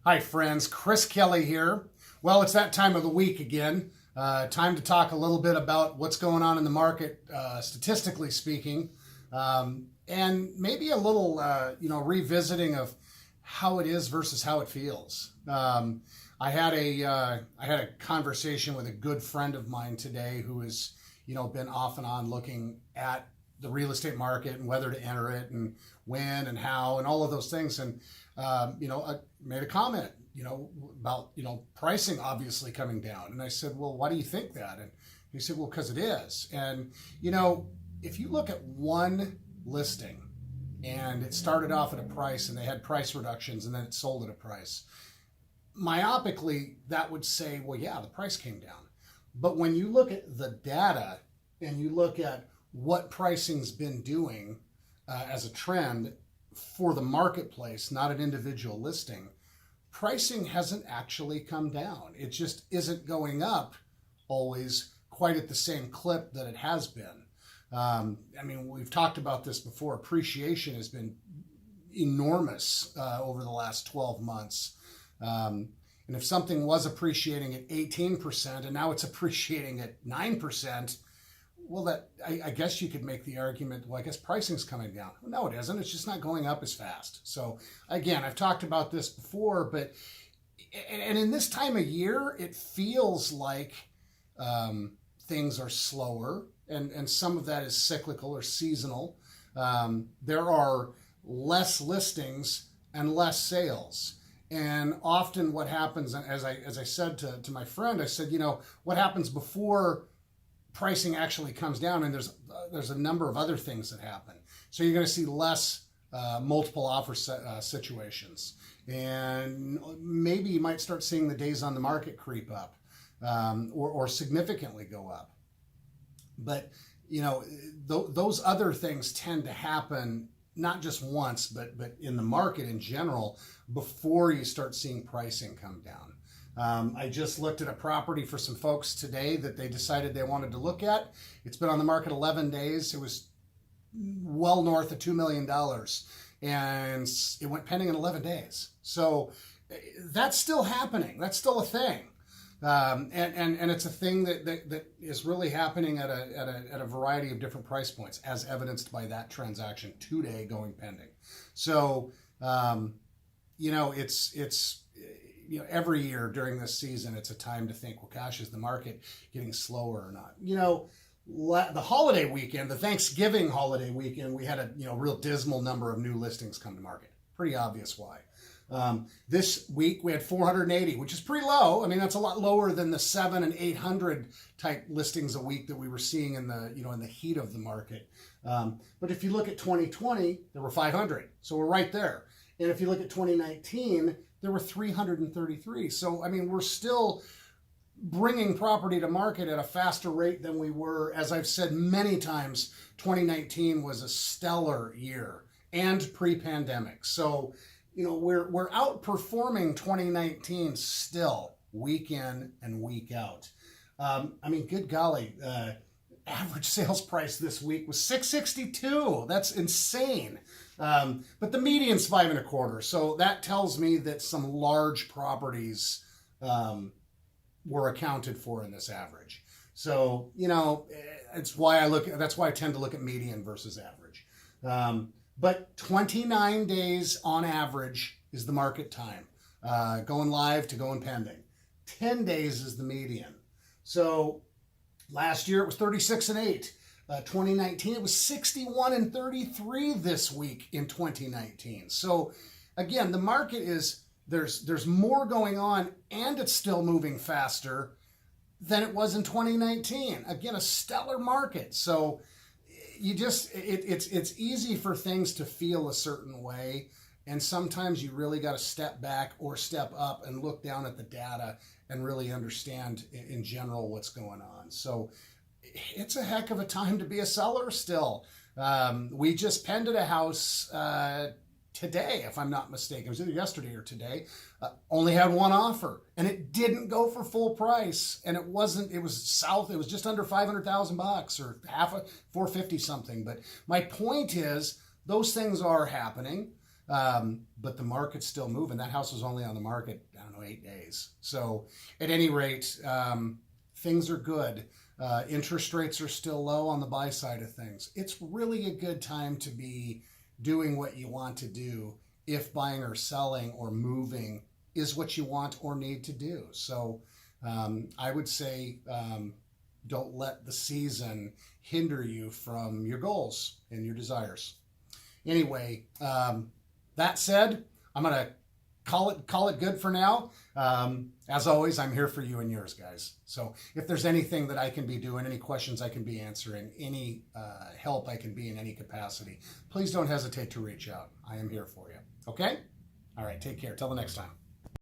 Hi friends, Chris Kelly here. Well, it's that time of the week again. Time to talk a little bit about what's going on in the market, statistically speaking, and maybe a little, revisiting of how it is versus how it feels. I had a conversation with a good friend of mine today who has, been off and on looking at the real estate market and whether to enter it and when and how and all of those things. And I made a comment, about, pricing obviously coming down. And I said, well, why do you think that? And he said, well, because it is. And, if you look at one listing and it started off at a price and they had price reductions and then it sold at a price, myopically, that would say, well, yeah, the price came down. But when you look at the data and you look at what pricing's been doing as a trend for the marketplace, not an individual listing, pricing hasn't actually come down. It just isn't going up always quite at the same clip that it has been. We've talked about this before. Appreciation has been enormous over the last 12 months. And if something was appreciating at 18% and now it's appreciating at 9%, well, that I guess you could make the argument, well, I guess pricing's coming down. No, it isn't. It's just not going up as fast. So again, I've talked about this before, but and in this time of year, it feels like things are slower, and some of that is cyclical or seasonal. There are less listings and less sales. And often what happens, as I said to my friend, I said, what happens before pricing actually comes down, and there's a number of other things that happen. So you're going to see less multiple offer situations, and maybe you might start seeing the days on the market creep up, or significantly go up. But those other things tend to happen not just once, but in the market in general, before you start seeing pricing come down. I just looked at a property for some folks today that they decided they wanted to look at. It's been on the market 11 days. It was well north of $2 million, and it went pending in 11 days. So that's still happening. That's still a thing. And it's a thing that is really happening at a variety of different price points, as evidenced by that transaction today going pending. So, it's every year during this season, it's a time to think, well, gosh, is the market getting slower or not? The holiday weekend, the Thanksgiving holiday weekend, we had a real dismal number of new listings come to market. Pretty obvious why. This week we had 480, which is pretty low. I mean, that's a lot lower than the 700 and 800 type listings a week that we were seeing in the in the heat of the market. But if you look at 2020, there were 500, so we're right there. And if you look at 2019, there were 333. So I mean, we're still bringing property to market at a faster rate than we were. As I've said many times, 2019 was a stellar year and pre-pandemic. So we're outperforming 2019 still, week in and week out. Good golly, average sales price this week was $662. That's insane. But the median's $525. So that tells me that some large properties were accounted for in this average. So that's why I tend to look at median versus average. But 29 days on average is the market time, going live to going pending. 10 days is the median. So last year it was 36 and 8. 2019 it was 61 and 33 this week in 2019. So again, the market is there's more going on, and it's still moving faster than it was in 2019. Again, a stellar market. So it's easy for things to feel a certain way, and sometimes you really got to step back or step up and look down at the data and really understand in general what's going on. So it's a heck of a time to be a seller still. We just penned at a house today, if I'm not mistaken. It was either yesterday or today. Only had one offer, and it didn't go for full price. And it was just under $500,000 or half of 450 something. But my point is, those things are happening. But the market's still moving. That house was only on the market, I don't know, 8 days. So at any rate, things are good. Interest rates are still low on the buy side of things. It's really a good time to be doing what you want to do if buying or selling or moving is what you want or need to do. So I would say don't let the season hinder you from your goals and your desires. Anyway, that said, I'm going to call it good for now. As always, I'm here for you and yours, guys. So if there's anything that I can be doing, any questions I can be answering, any help I can be in any capacity, please don't hesitate to reach out. I am here for you. Okay? All right, take care. Till the next time.